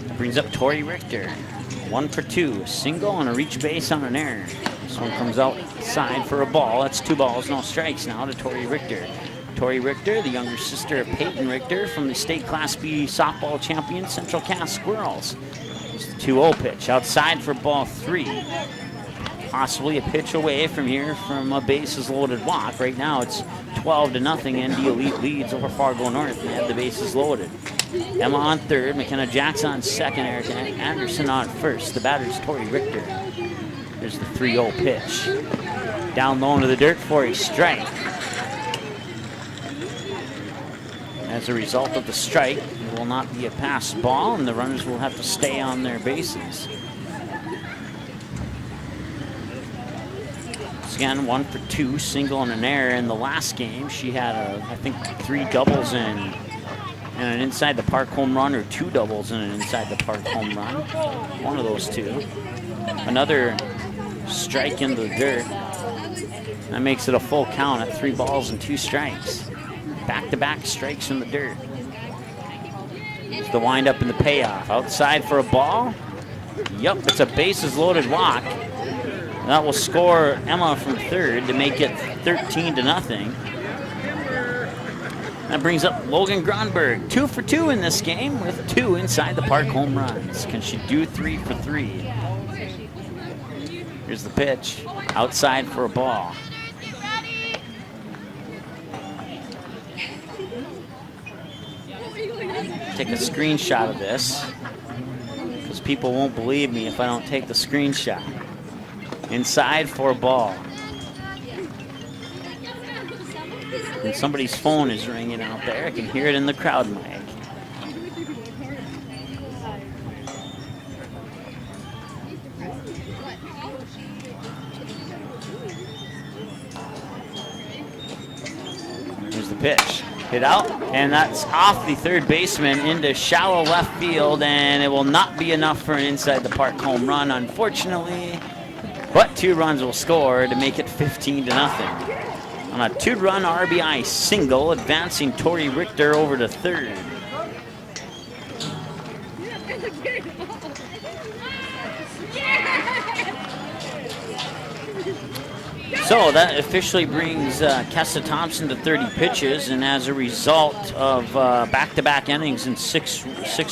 That brings up Tori Richter. 1 for 2, a single and a reach base on an error. This one comes outside for a ball. That's 2 balls, no strikes now to Tori Richter. Tori Richter, the younger sister of Peyton Richter from the state Class B softball champion Central Cass Squirrels. It's the 2-0 pitch outside for ball 3. Possibly a pitch away from here from a bases loaded walk. Right now it's 12-0. ND Elite leads over Fargo North. They have the bases loaded. Emma on third, McKenna Jackson on second, Erica Anderson on first. The batter's Tori Richter. There's the 3-0 pitch. Down low into the dirt for a strike. As a result of the strike, it will not be a pass ball, and the runners will have to stay on their bases. Once again, 1 for 2, single and an error. In the last game, she had, I think, 3 doubles and an inside the park home run, or 2 doubles and an inside the park home run. One of those 2. Another strike in the dirt. That makes it a full count at 3 balls and 2 strikes. Back-to-back strikes in the dirt. It's the windup and the payoff. Outside for a ball. Yup, it's a bases loaded walk. That will score Emma from third to make it 13-0. That brings up Logan Gronberg. 2 for 2 in this game with 2 inside the park home runs. Can she do 3 for 3? Here's the pitch. Outside for a ball. Take a screenshot of this, because people won't believe me if I don't take the screenshot. Inside for a ball. And somebody's phone is ringing out there. I can hear it in the crowd mic. Here's the pitch. Hit out, and that's off the third baseman into shallow left field, and it will not be enough for an inside the park home run, unfortunately. But 2 runs will score to make it 15-0. On a 2-run RBI single, advancing Tori Richter over to third. So that officially brings Kessa Thompson to 30 pitches, and as a result of back-to-back innings and six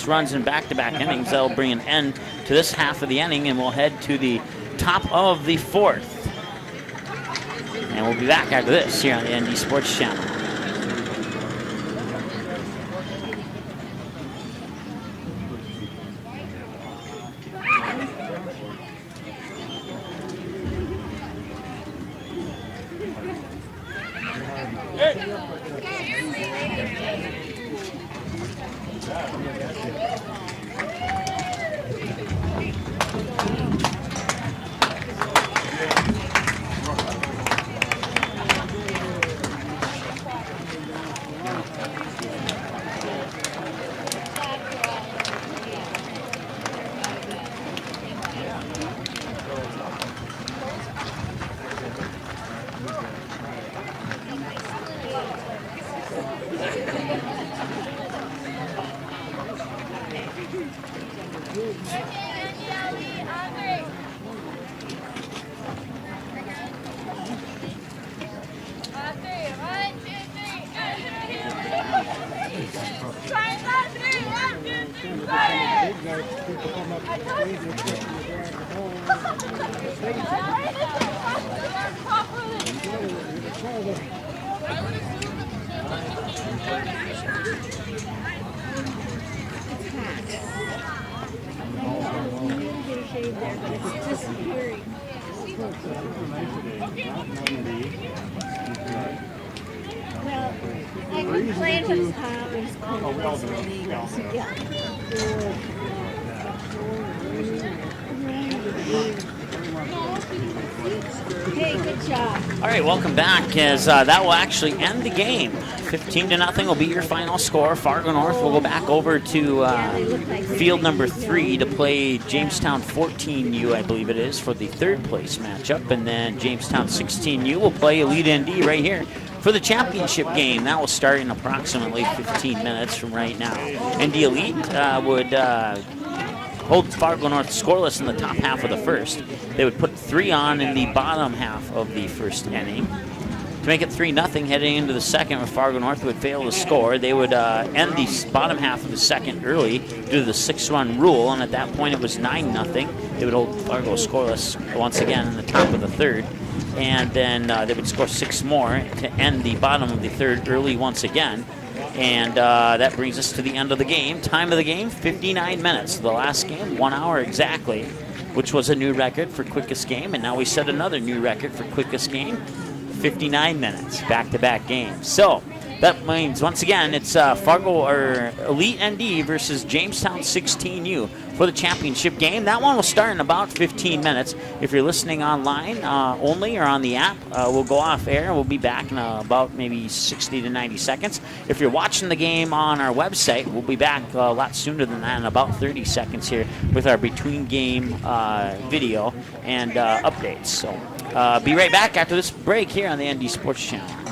runs in back-to-back innings, that'll bring an end to this half of the inning, and we'll head to the top of the 4th. And we'll be back after this here on the ND Sports Channel. people come up to the stage and expect you to grab the ball and the stage. Well, I've been playing with Tom and school. Yeah. Hey, good job. All right, welcome back as that will actually end the game. 15-0 will be your final score. Fargo North will go back over to field number 3 to play Jamestown 14U, I believe it is, for the third place matchup. And then Jamestown 16U will play Elite ND right here for the championship game. That will start in approximately 15 minutes from right now. ND Elite would hold Fargo North scoreless in the top half of the first. They would put 3 on in the bottom half of the first inning to make it 3-0 heading into the second, where Fargo North would fail to score. They would end the bottom half of the second early due to the 6-run rule, and at that point it was 9-0. They would hold Fargo scoreless once again in the top of the third, and then they would score 6 more to end the bottom of the third early once again. And that brings us to the end of the game. Time of the game, 59 minutes. The last game, 1 hour exactly, which was a new record for quickest game. And now we set another new record for quickest game, 59 minutes, back-to-back games. So that means, once again, it's Fargo or Elite ND versus Jamestown 16U for the championship game. That one will start in about 15 minutes. If you're listening online only or on the app, we'll go off air. We'll be back in about maybe 60 to 90 seconds. If you're watching the game on our website, we'll be back a lot sooner than that, in about 30 seconds here with our between game video and updates. So be right back after this break here on the ND Sports Channel.